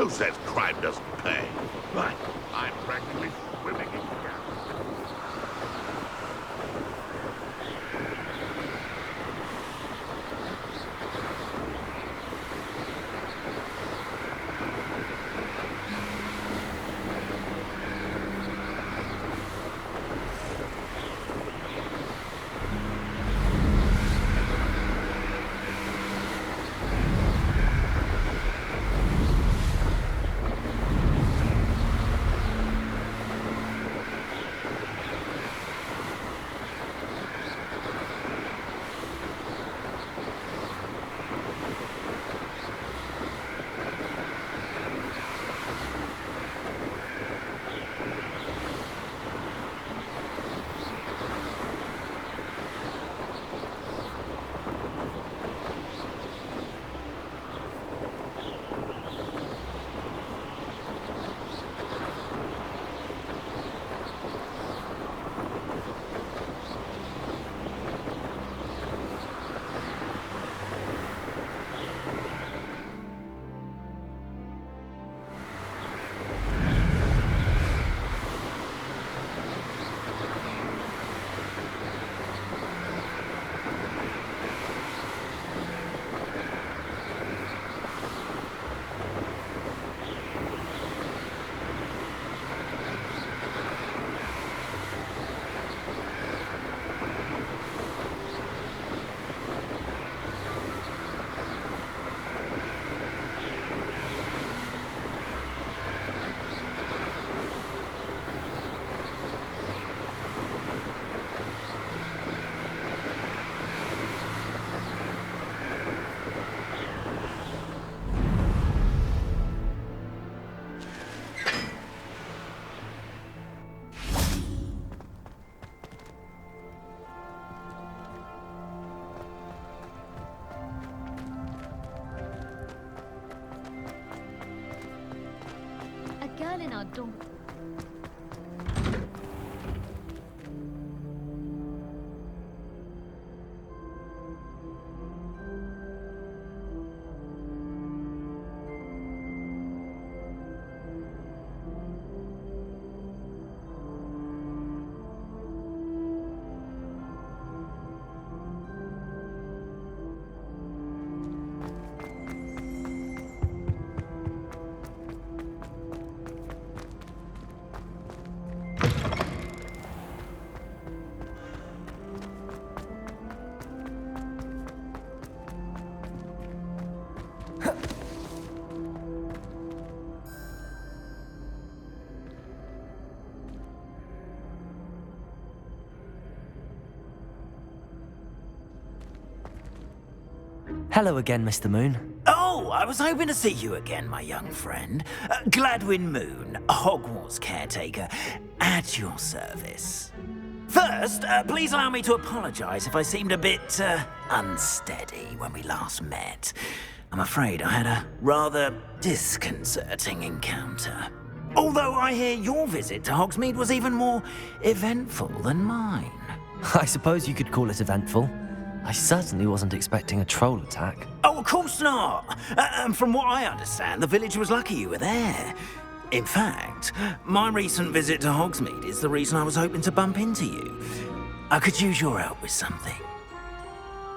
Who says crime doesn't pay? Right, I'm practically swimming in gas. Girl in our dorm. Hello again, Mr. Moon. Oh, I was hoping to see you again, my young friend. Gladwin Moon, Hogwarts caretaker, at your service. First, please allow me to apologize if I seemed a bit, unsteady when we last met. I'm afraid I had a rather disconcerting encounter. Although I hear your visit to Hogsmeade was even more eventful than mine. I suppose you could call it eventful. I certainly wasn't expecting a troll attack. Oh, of course not. And from what I understand, the village was lucky you were there. In fact, my recent visit to Hogsmeade is the reason I was hoping to bump into you. I could use your help with something.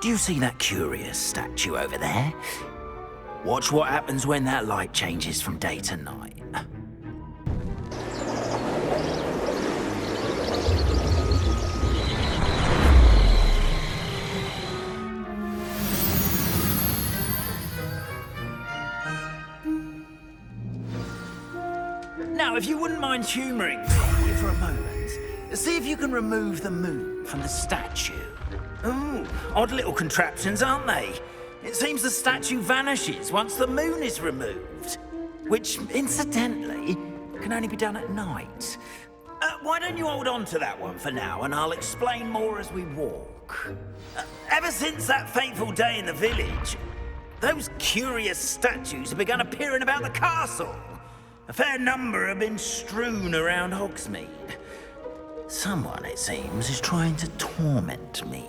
Do you see that curious statue over there? Watch what happens when that light changes from day to night. Now, if you wouldn't mind humouring me for a moment, see if you can remove the moon from the statue. Ooh, odd little contraptions, aren't they? It seems the statue vanishes once the moon is removed, which, incidentally, can only be done at night. Why don't you hold on to that one for now, and I'll explain more as we walk. Ever since that fateful day in the village, those curious statues have begun appearing about the castle. A fair number have been strewn around Hogsmeade. Someone, it seems, is trying to torment me.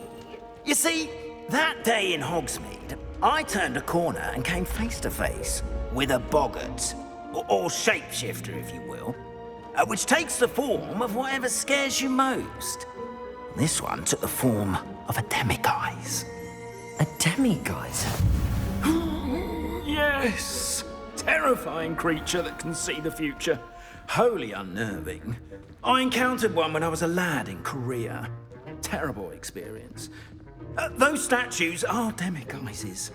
You see, that day in Hogsmeade, I turned a corner and came face to face with a boggart. or shapeshifter, if you will, which takes the form of whatever scares you most. This one took the form of a demiguise. A demiguise? Yes! Terrifying creature that can see the future. Wholly unnerving. I encountered one when I was a lad in Korea. Terrible experience. Those statues are demiguises.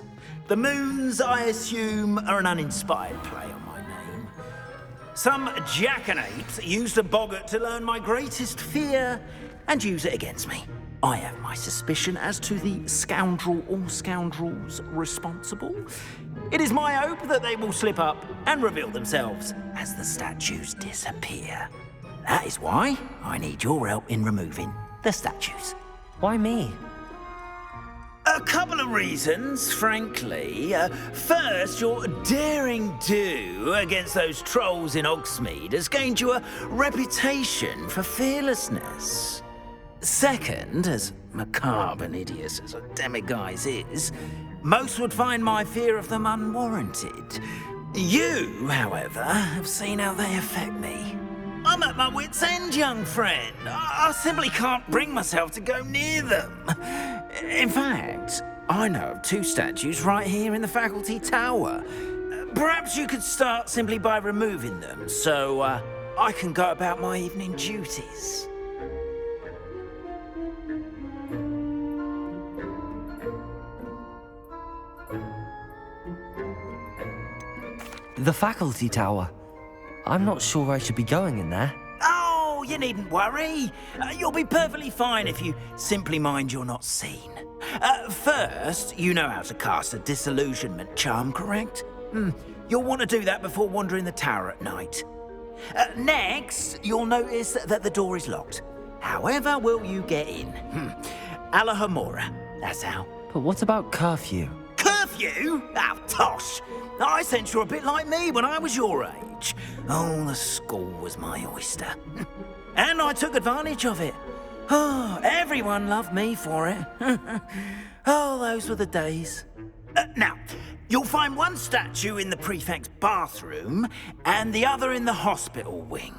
The moons, I assume, are an uninspired play on my name. Some jackanapes used a boggart to learn my greatest fear and use it against me. I have my suspicion as to the scoundrel or scoundrels responsible. It is my hope that they will slip up and reveal themselves as the statues disappear. That is why I need your help in removing the statues. Why me? A couple of reasons, frankly. First, your daring do against those trolls in Hogsmeade has gained you a reputation for fearlessness. Second, as macabre and hideous as a demiguise is, most would find my fear of them unwarranted. You, however, have seen how they affect me. I'm at my wit's end, young friend. I simply can't bring myself to go near them. In fact, I know of 2 statues right here in the faculty tower. Perhaps you could start simply by removing them, so I can go about my evening duties. The faculty tower. I'm not sure I should be going in there. Oh, you needn't worry. You'll be perfectly fine if you simply mind you're not seen. First, you know how to cast a disillusionment charm, correct? You'll want to do that before wandering the tower at night. Next, you'll notice that the door is locked. However will you get in? Alahomora, that's how. But what about curfew? Curfew? Oh, tosh. I sense you're a bit like me when I was your age. Oh, the school was my oyster. And I took advantage of it. Oh, everyone loved me for it. Oh, those were the days. Now, you'll find one statue in the prefect's bathroom and the other in the hospital wing.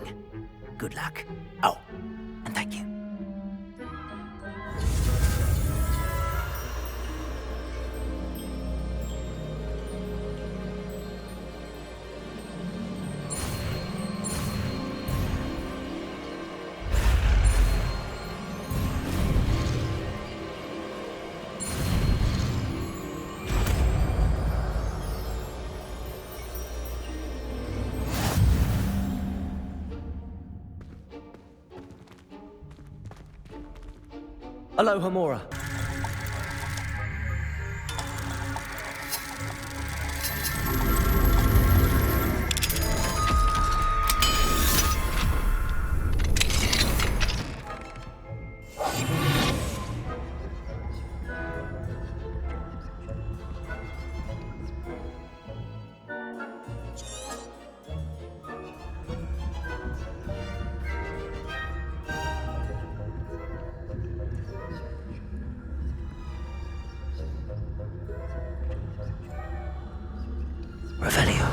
Good luck. Oh, and thank you. Alohomora. Revelio.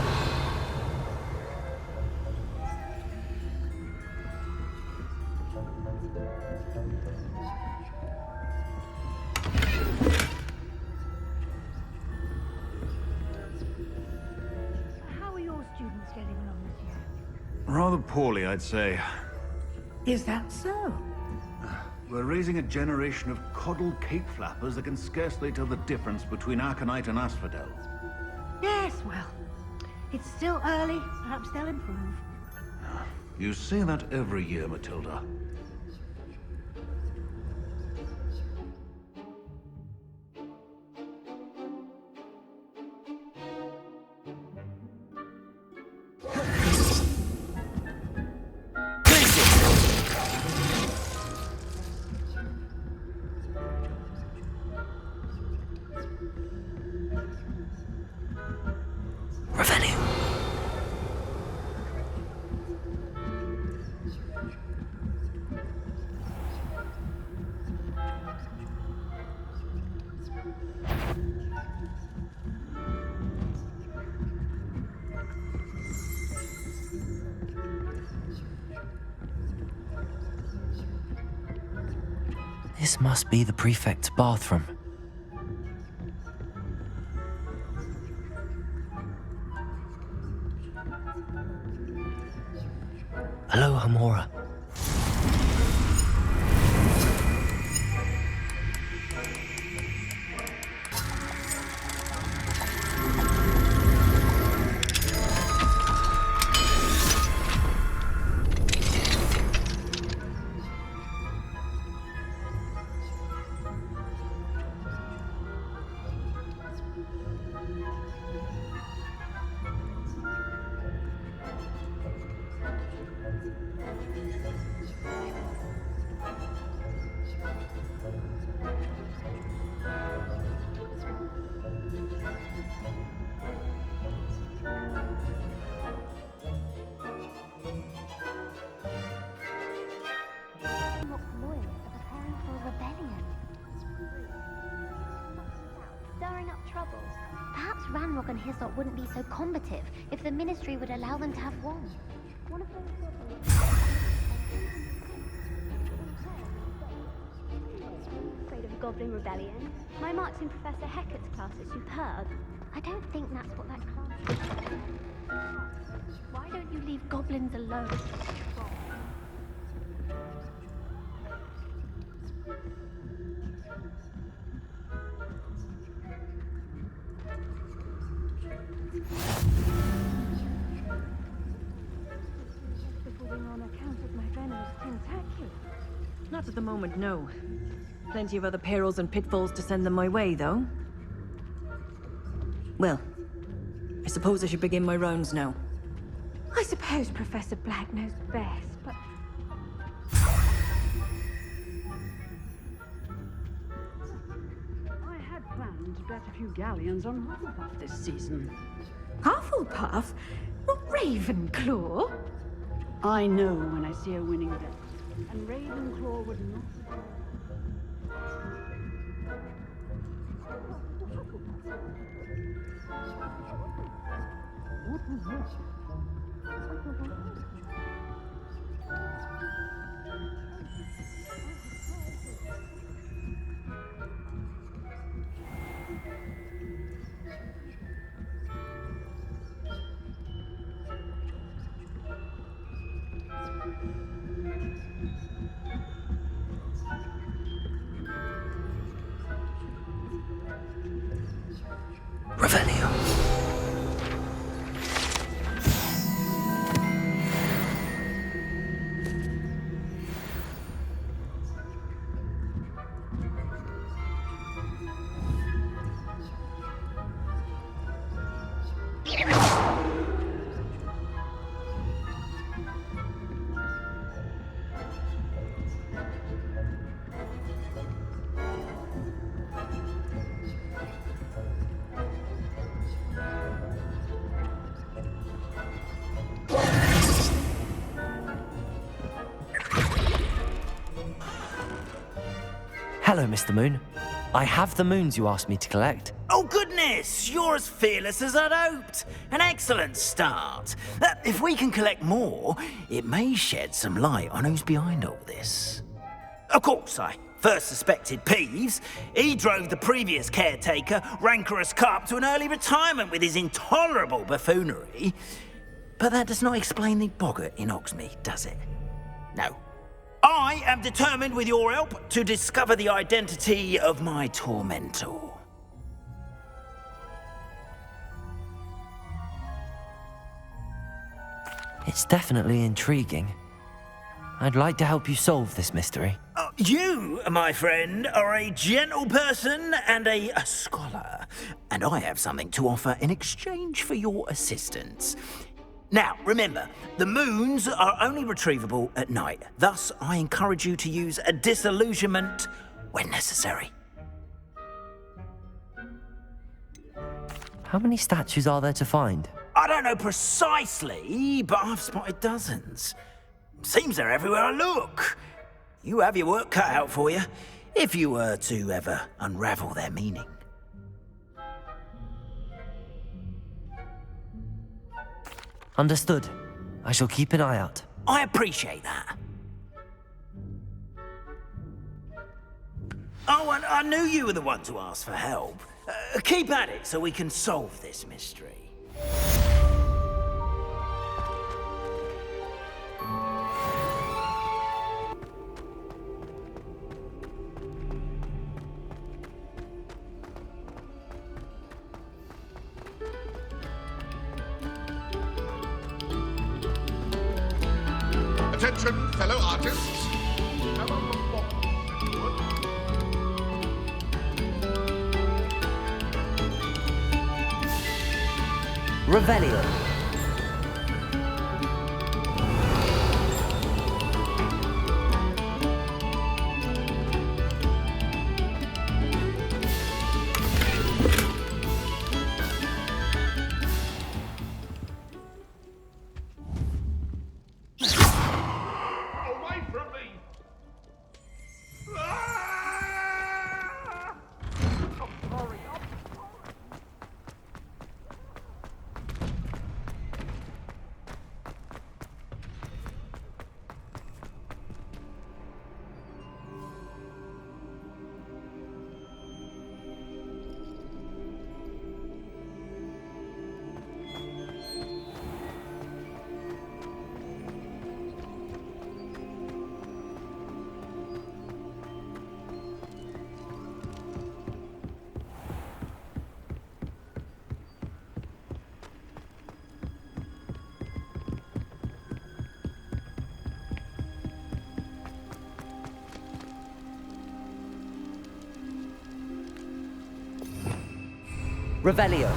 How are your students getting along this year? Rather poorly, I'd say. Is that so? We're raising a generation of coddled cape flappers that can scarcely tell the difference between Aconite and Asphodel. Yes, well, it's still early. Perhaps they'll improve. You say that every year, Matilda. Revelio. This must be the prefect's bathroom. Hello, Hamora. Stirring up troubles. Perhaps Ranrock and Hyssop wouldn't be so combative if the Ministry would allow them to have one. One of those afraid of a goblin rebellion. My marks in Professor Hecat's class are superb. I don't think that's what that class is. Why don't you leave goblins alone? Not at the moment, no. Plenty of other perils and pitfalls to send them my way, though. Well, I suppose I should begin my rounds now. I suppose Professor Black knows best, but... I had planned to bet a few galleons on Hufflepuff this season. Hufflepuff? Not Ravenclaw? I know when I see a winning bet, and Ravenclaw would not... What was this? Revelio. Hello, Mr. Moon. I have the moons you asked me to collect. Oh, goodness! You're as fearless as I'd hoped. An excellent start. If we can collect more, it may shed some light on who's behind all this. Of course, I first suspected Peeves. He drove the previous caretaker, Rancorous Carp, to an early retirement with his intolerable buffoonery. But that does not explain the boggart in Hogsmeade, does it? No. I am determined, with your help, to discover the identity of my tormentor. It's definitely intriguing. I'd like to help you solve this mystery. You, my friend, are a gentle person and a scholar, and I have something to offer in exchange for your assistance. Now, remember, the moons are only retrievable at night. Thus, I encourage you to use a disillusionment when necessary. How many statues are there to find? I don't know precisely, but I've spotted dozens. Seems they're everywhere I look. You have your work cut out for you, if you were to ever unravel their meaning. Understood. I shall keep an eye out. I appreciate that. Oh, and I knew you were the one to ask for help. Keep at it so we can solve this mystery. Attention, fellow artists. Have a performance, if you would. Revelio. Away from me! Ah! I'm sorry. Revelio.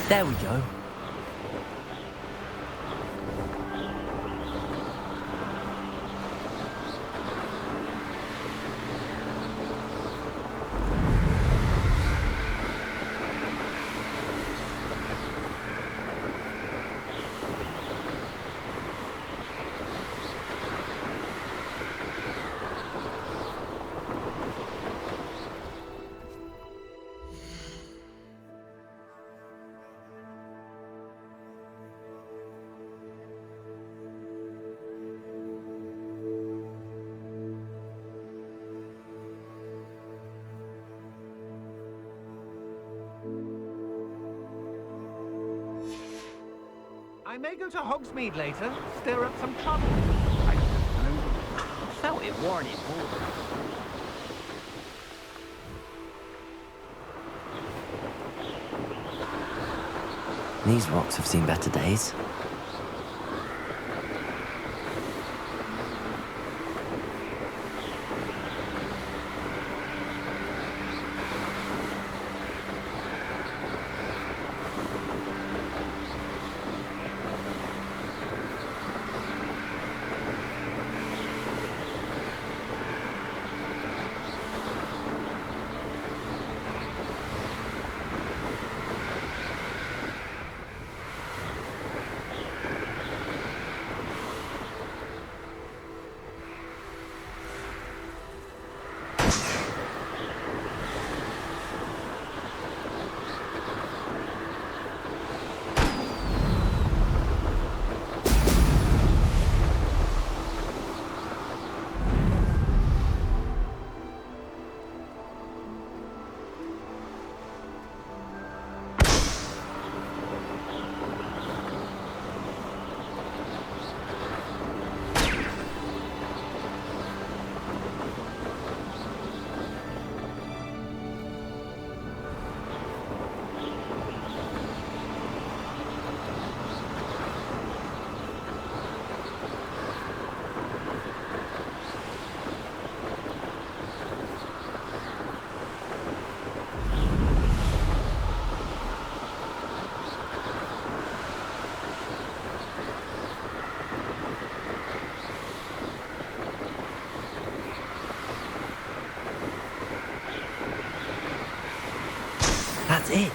There we go. I may go to Hogsmeade later, stir up some trouble. I felt it warranted more. These rocks have seen better days. That's it.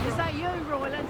Is that you, Royland?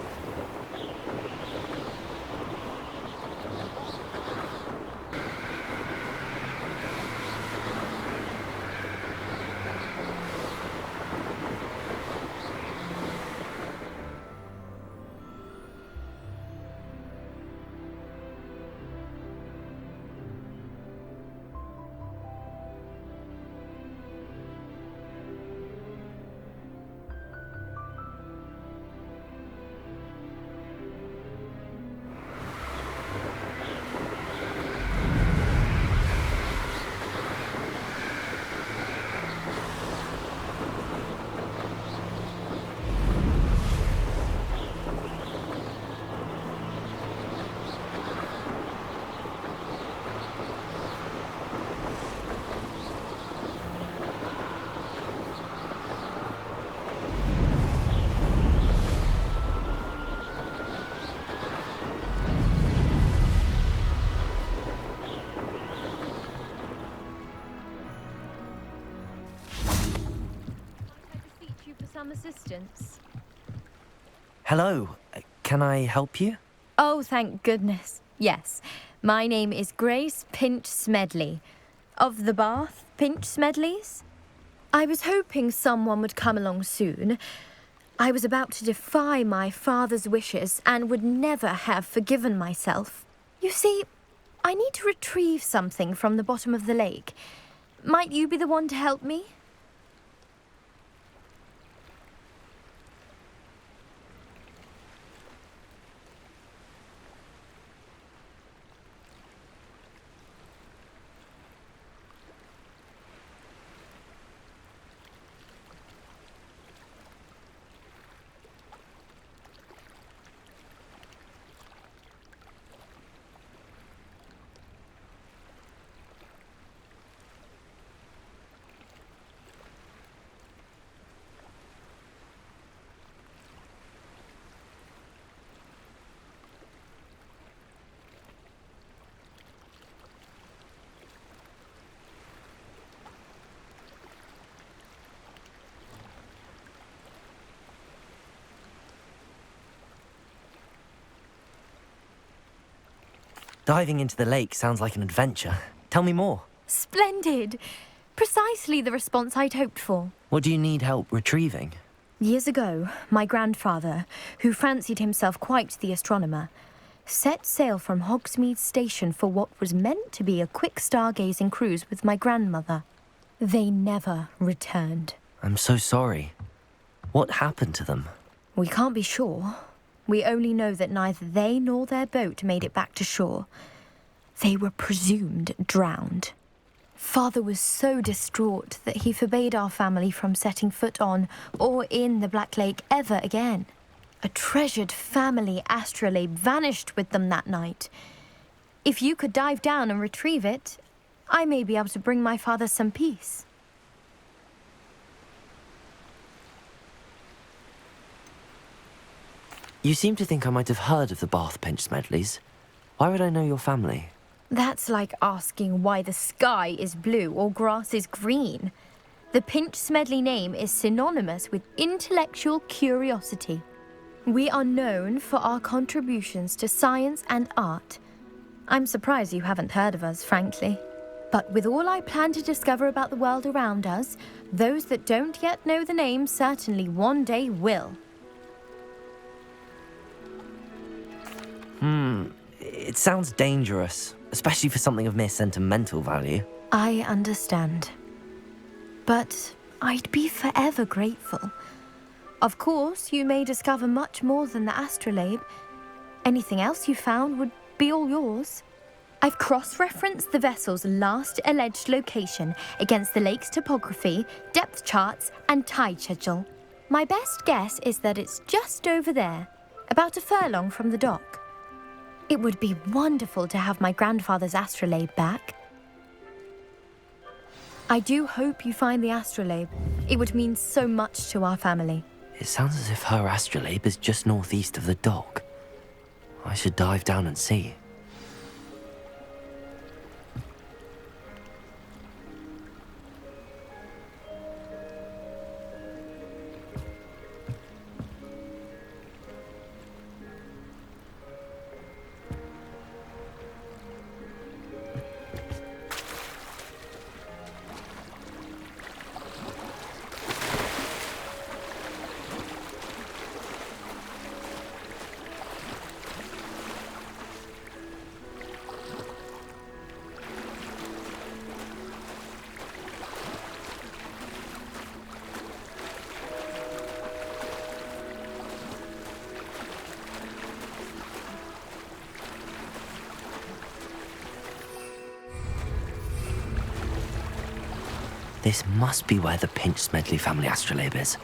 some assistance? Hello. Can I help you? Oh, thank goodness. Yes. My name is Grace Pinch Smedley. Of the Bath Pinch Smedleys? I was hoping someone would come along soon. I was about to defy my father's wishes and would never have forgiven myself. You see, I need to retrieve something from the bottom of the lake. Might you be the one to help me? Diving into the lake sounds like an adventure. Tell me more. Splendid! Precisely the response I'd hoped for. What do you need help retrieving? Years ago, my grandfather, who fancied himself quite the astronomer, set sail from Hogsmeade Station for what was meant to be a quick stargazing cruise with my grandmother. They never returned. I'm so sorry. What happened to them? We can't be sure. We only know that neither they nor their boat made it back to shore. They were presumed drowned. Father was so distraught that he forbade our family from setting foot on or in the Black Lake ever again. A treasured family astrolabe vanished with them that night. If you could dive down and retrieve it, I may be able to bring my father some peace. You seem to think I might have heard of the Bath Pinch Smedleys. Why would I know your family? That's like asking why the sky is blue or grass is green. The Pinch Smedley name is synonymous with intellectual curiosity. We are known for our contributions to science and art. I'm surprised you haven't heard of us, frankly. But with all I plan to discover about the world around us, those that don't yet know the name certainly one day will. It sounds dangerous, especially for something of mere sentimental value. I understand. But I'd be forever grateful. Of course, you may discover much more than the astrolabe. Anything else you found would be all yours. I've cross-referenced the vessel's last alleged location against the lake's topography, depth charts, and tide schedule. My best guess is that it's just over there, about a furlong from the dock. It would be wonderful to have my grandfather's astrolabe back. I do hope you find the astrolabe. It would mean so much to our family. It sounds as if her astrolabe is just northeast of the dock. I should dive down and see. This must be where the Pinch Smedley family astrolabe is.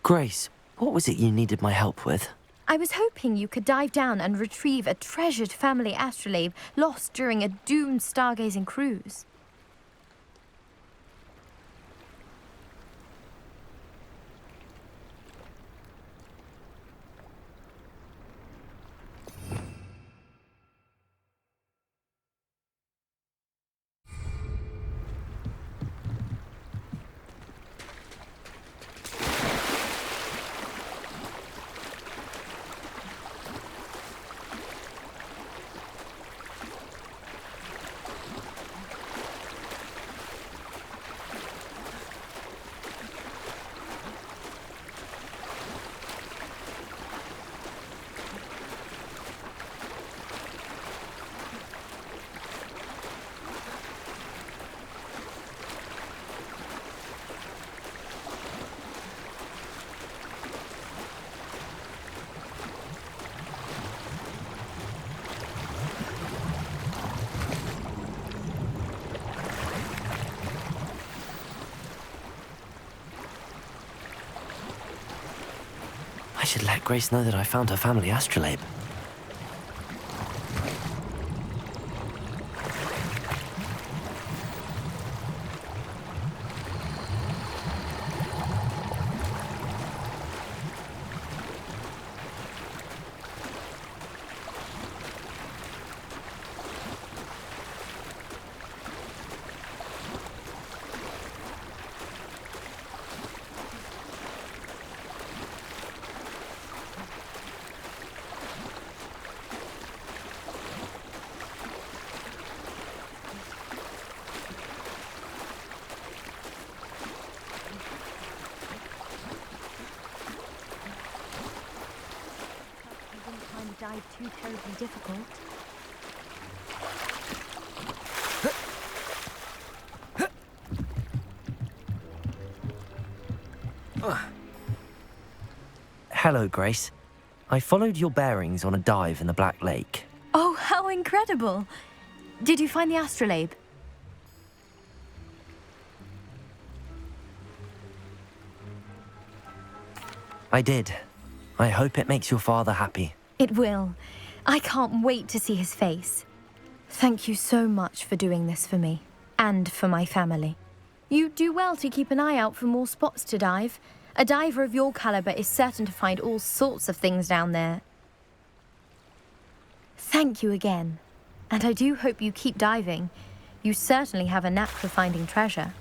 Grace, what was it you needed my help with? I was hoping you could dive down and retrieve a treasured family astrolabe lost during a doomed stargazing cruise. I should let Grace know that I found her family astrolabe. Dive too terribly difficult. Hello, Grace. I followed your bearings on a dive in the Black Lake. Oh, how incredible! Did you find the astrolabe? I did. I hope it makes your father happy. It will. I can't wait to see his face. Thank you so much for doing this for me, and for my family. You do well to keep an eye out for more spots to dive. A diver of your caliber is certain to find all sorts of things down there. Thank you again, and I do hope you keep diving. You certainly have a knack for finding treasure.